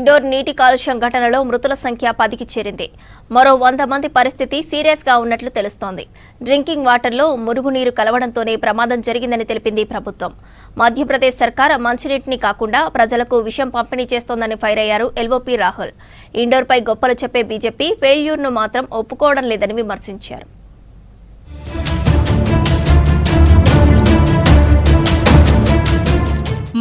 Indoor నీటి కాలుష్యం ఘటనలో మృతుల సంఖ్య 10కి చేరింది. మరో 100 మంది పరిస్థితి సీరియస్ గా ఉన్నట్లు తెలుస్తోంది. డ్రింకింగ్ వాటర్లో మురుగునీరు కలవడంతోనే ప్రమాదం జరిగిందని తెలిపింది ప్రభుత్వం. మధ్యప్రదేశ్ సర్కార్ మంచినీటిని కాకుండా ప్రజలకు విషం పంపిణీ చేస్తోందని ఫైర్ అయ్యారు ఎల్ఓపీ రాహుల్. ఇండోర్పై గొప్పలు చెప్పే బీజేపీ ఫెయిల్యూర్ను మాత్రం ఒప్పుకోవడం లేదని విమర్శించారు.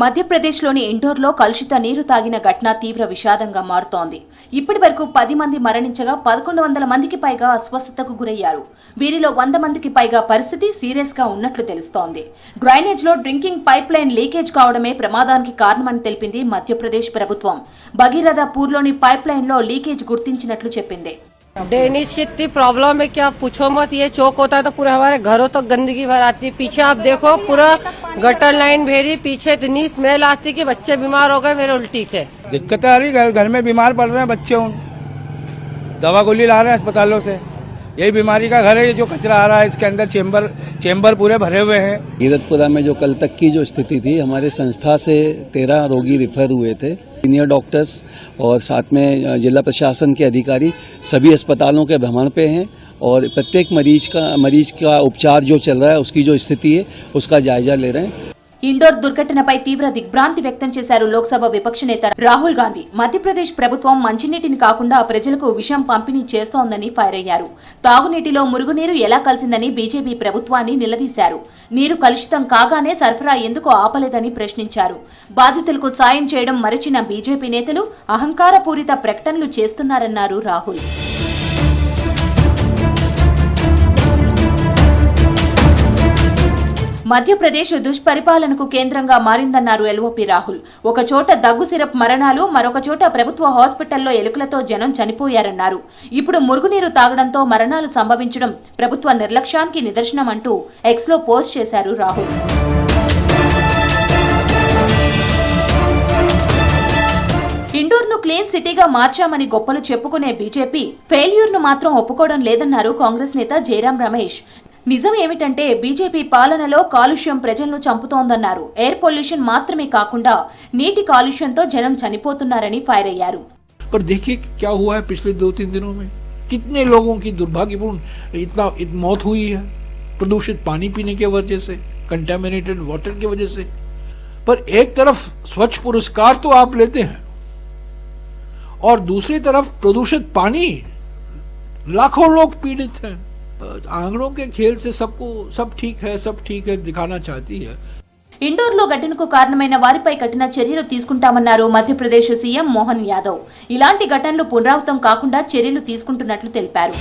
మధ్యప్రదేశ్లోని ఇండోర్లో కలుషిత నీరు తాగిన ఘటన తీవ్ర విషాదంగా మారుతోంది. ఇప్పటి వరకు 10 మంది మరణించగా 1100 మందికి పైగా అస్వస్థతకు గురయ్యారు. వీరిలో 100 మందికి పైగా పరిస్థితి సీరియస్ గా ఉన్నట్లు తెలుస్తోంది. డ్రైనేజ్ లో డ్రింకింగ్ పైప్ లైన్ లీకేజ్ కావడమే ప్రమాదానికి కారణమని తెలిపింది మధ్యప్రదేశ్ ప్రభుత్వం. భగీరథపూర్లోని పైప్ లైన్ లో లీకేజ్ గుర్తించినట్లు చెప్పింది. ड्रेनेज की इतनी प्रॉब्लम है कि आप पूछो मत। ये चौक होता है तो पूरे हमारे घरों तक गंदगी भर आती है। पीछे आप देखो पूरा गटर लाइन भेरी, पीछे इतनी स्मेल आती कि बच्चे बीमार हो गए मेरे उल्टी से। दिक्कतें आ रही, घर में बीमार पड़ रहे हैं बच्चे, दवा गोली ला रहे हैं अस्पतालों से। यही बीमारी का घर है। ये जो कचरा आ रहा है इसके अंदर चेम्बर पूरे भरे हुए हैं। भगीरथपुरा में जो कल तक की जो स्थिति थी, हमारे संस्था से 13 रोगी रिफर हुए थे। सीनियर डॉक्टर्स और साथ में जिला प्रशासन के अधिकारी सभी अस्पतालों के भ्रमण पे हैं और प्रत्येक मरीज का उपचार जो चल रहा है उसकी जो स्थिति है उसका जायजा ले रहे हैं। ఇండోర్ దుర్ఘటనపై తీవ్ర దిగ్భ్రాంతి వ్యక్తం చేశారు లోక్సభ విపక్ష నేత రాహుల్ గాంధీ. మధ్యప్రదేశ్ ప్రభుత్వం మంచినీటిని కాకుండా ప్రజలకు విషం పంపిణీ చేస్తోందని ఫైర్ అయ్యారు. తాగునీటిలో మురుగునీరు ఎలా కలిసిందని బీజేపీ ప్రభుత్వాన్ని నిలదీశారు. నీరు కలుషితం కాగానే సరఫరా ఎందుకు ఆపలేదని ప్రశ్నించారు. బాధితులకు సాయం చేయడం మరచిన బీజేపీ నేతలు అహంకారపూరిత ప్రకటనలు చేస్తున్నారన్నారు రాహుల్. మధ్యప్రదేశ్ దుష్పరిపాలనకు కేంద్రంగా మారిందన్నారు ఎల్ఓపీ రాహుల్. ఒక చోట దగ్గు సిరప్ మరణాలు, మరొక చోట ప్రభుత్వ హాస్పిటల్లో ఎలుకలతో జనం చనిపోయారన్నారు. ఇప్పుడు మురుగునీరు తాగడంతో మరణాలు సంభవించడం ప్రభుత్వ నిర్లక్ష్యానికి నిదర్శనమంటూ ఎక్స్లో పోస్ట్ చేశారు రాహుల్. ఇండోర్ను క్లీన్ సిటీగా మార్చామని గొప్పలు చెప్పుకునే బీజేపీ ఫెయిల్యూర్ను మాత్రం ఒప్పుకోవడం లేదన్నారు కాంగ్రెస్ నేత జయరాం రమేష్. నిజం ఏమిటంటే బీజేపీ పాలనలో కాలుష్యం ప్రజలను చంపుతోందన్నారు. ఎయిర్ పొల్యూషన్ మాత్రమే కాకుండా నీటి కాలుష్యంతో జనం చనిపోతున్నారని ఫైర్ అయ్యారు. पर देखिए क्या हुआ है पिछले 2-3 दिनों में, कितने लोगों की दुर्भाग्यपूर्ण इतना मौत हुई है प्रदूषित पानी पीने की वजह से, कंटेमिनेटेड वाटर की वजह से। पर एक तरफ स्वच्छ पुरस्कार तो आप लेते हैं और दूसरी तरफ प्रदूषित पानी, लाखों लोग पीड़ित हैं। आंकड़ों के खेल से सब ठीक है दिखाना चाहती है। ఇండోర్లో ఘటనకు కారణమైన వారిపై కఠిన చర్యలు తీసుకుంటామన్నారు మధ్యప్రదేశ్ సీఎం మోహన్ యాదవ్. ఇలాంటి ఘటనలు పునరావృతం కాకుండా చర్యలు తీసుకుంటున్నట్లు తెలిపారు.